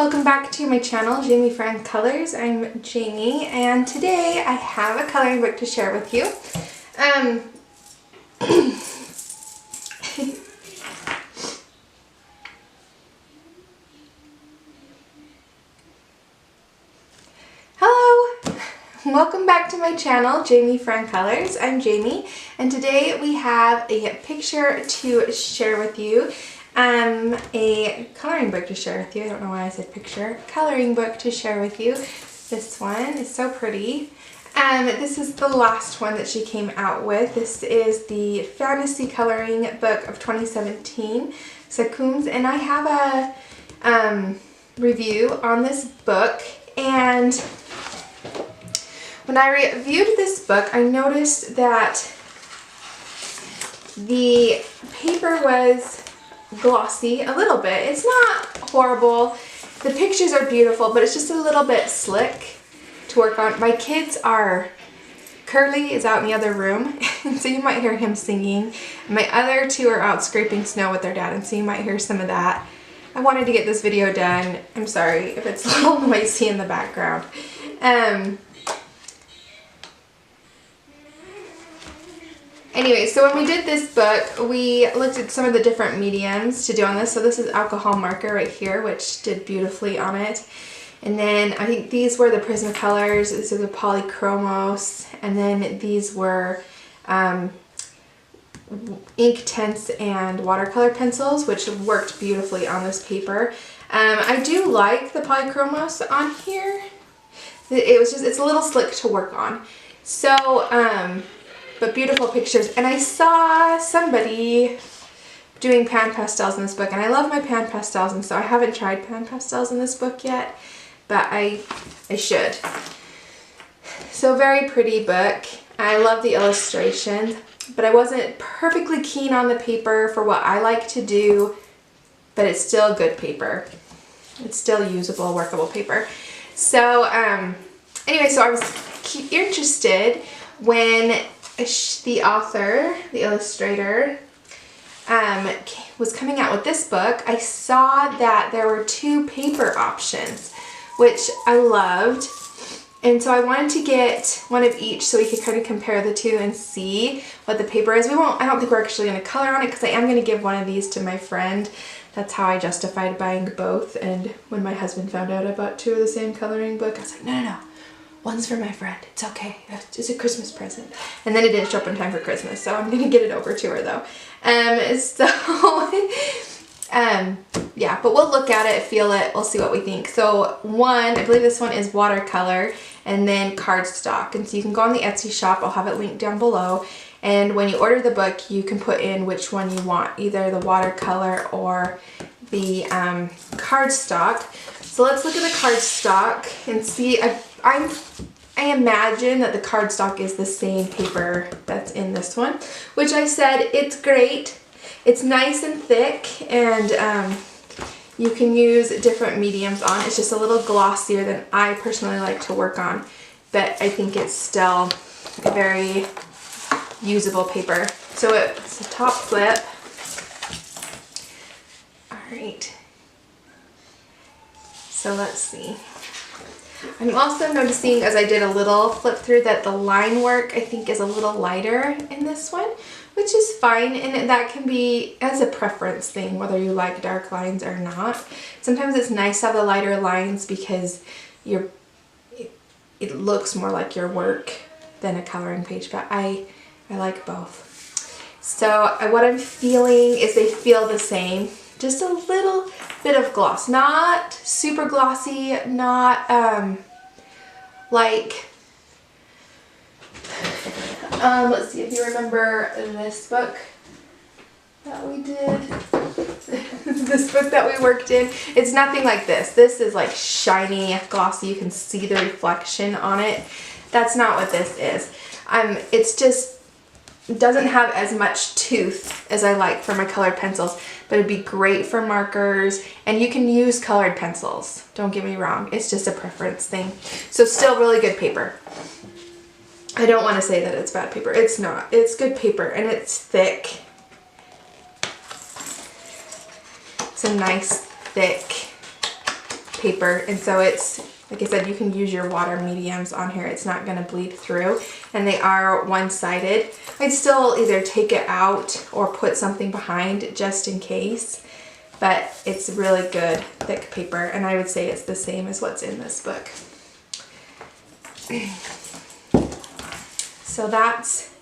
welcome back to my channel, Jamie Fran Colors. I'm Jamie, and today I have a coloring book to share with you. Hello! Welcome back to my channel, Jamie Fran Colors. I'm Jamie, and today we have a picture to share with you. A coloring book to share with you. I don't know why I said picture. Coloring book to share with you. This one is so pretty. This is the last one that she came out with. This is the Fantasy Coloring Book of 2017, Sakuems, and I have a review on this book. And when I reviewed this book, I noticed that the paper was glossy a little bit. It's not horrible. The pictures are beautiful, but it's just a little bit slick to work on. My kids are, Curly is out in the other room, and so you might hear him singing. My other two are out scraping snow with their dad, and so you might hear some of that. I wanted to get this video done. I'm sorry if it's a little noisy in the background. Anyway, so when we did this book, we looked at some of the different mediums to do on this. So this is alcohol marker right here, which did beautifully on it. And then I think these were the Prismacolors, these are the Polychromos, and then these were ink tints and watercolor pencils, which worked beautifully on this paper. I do like the Polychromos on here. It's a little slick to work on. So, but beautiful pictures. And I saw somebody doing pan pastels in this book, and I love my pan pastels, and so I haven't tried pan pastels in this book yet, but I should. So very pretty book. I love the illustrations, but I wasn't perfectly keen on the paper for what I like to do, but it's still good paper. It's still usable, workable paper. So anyway, so I was interested when the author, the illustrator, was coming out with this book. I saw that there were two paper options, which I loved, and so I wanted to get one of each so we could kind of compare the two and see what the paper is. I don't think we're actually going to color on it because I am going to give one of these to my friend. That's how I justified buying both, and when my husband found out I bought two of the same coloring book, I was like, no. One's for my friend. It's okay. It's a Christmas present. And then it didn't show up in time for Christmas, so I'm going to get it over to her though. Yeah, but we'll look at it, feel it, we'll see what we think. So one, I believe this one is watercolor, and then cardstock. And so you can go on the Etsy shop. I'll have it linked down below. And when you order the book, you can put in which one you want, either the watercolor or the cardstock. So let's look at the cardstock and see. I imagine that the cardstock is the same paper that's in this one, which I said it's great. It's nice and thick, and you can use different mediums on. It's just a little glossier than I personally like to work on, but I think it's still a very usable paper. So it's a top flip. All right. So let's see. I'm also noticing as I did a little flip through that the line work I think is a little lighter in this one, which is fine, and that can be as a preference thing whether you like dark lines or not. Sometimes it's nice to have the lighter lines because it looks more like your work than a coloring page, but I like both. So what I'm feeling is they feel the same. Just a little bit of gloss, not super glossy, not like, let's see if you remember this book that we did, this book that we worked in. It's nothing like this. This is like shiny, glossy, you can see the reflection on it. That's not what this is. It's just, doesn't have as much tooth as I like for my colored pencils, but it'd be great for markers, and you can use colored pencils, don't get me wrong, it's just a preference thing. So still really good paper. I don't want to say that it's bad paper, it's not. It's good paper, and it's thick. It's a nice thick paper, and so it's, like I said, you can use your water mediums on here. It's not gonna bleed through, and they are one-sided. I'd still either take it out or put something behind just in case, but it's really good, thick paper, and I would say it's the same as what's in this book. So that's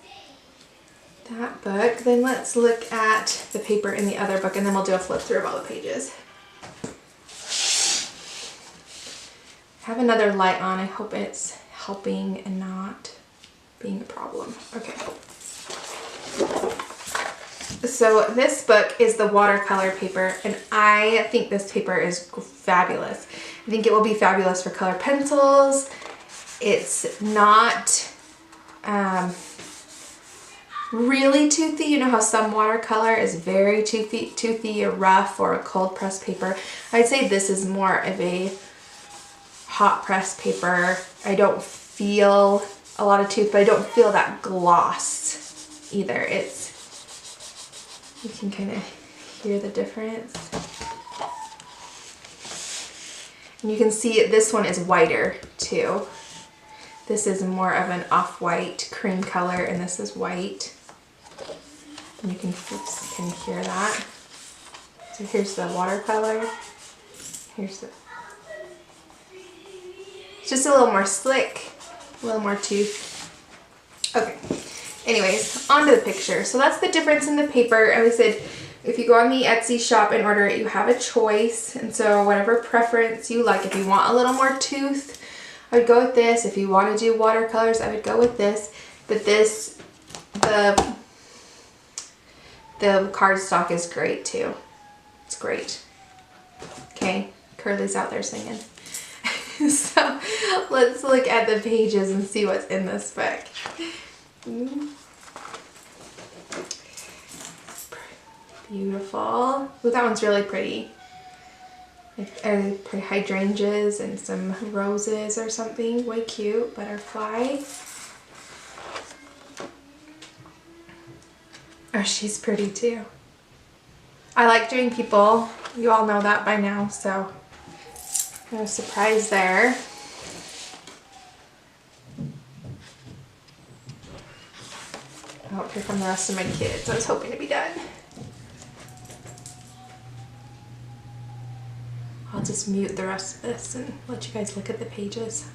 that book. Then let's look at the paper in the other book, and then we'll do a flip through of all the pages. I have another light on. I hope it's helping and not being a problem. Okay. So this book is the watercolor paper, and I think this paper is fabulous. I think it will be fabulous for color pencils. It's not really toothy. You know how some watercolor is very toothy or rough, or a cold press paper. I'd say this is more of a hot press paper. I don't feel a lot of tooth, but I don't feel that gloss either. You can kind of hear the difference. And you can see this one is whiter too. This is more of an off-white cream color, and this is white. And you can hear that. So here's the watercolor. Here's the, it's just a little more slick, a little more tooth. Okay. Anyways, on to the picture. So that's the difference in the paper. And we said, if you go on the Etsy shop and order it, you have a choice. And so whatever preference you like, if you want a little more tooth, I would go with this. If you want to do watercolors, I would go with this. But this, the cardstock is great too. It's great. Okay, Curly's out there singing. So let's look at the pages and see what's in this book. Beautiful. Ooh, that one's really pretty. Pretty hydrangeas and some roses or something. Way cute. Butterfly. Oh, she's pretty too. I like doing people. You all know that by now, so no surprise there. Oh, here come the rest of my kids. I was hoping to be done. I'll just mute the rest of this and let you guys look at the pages.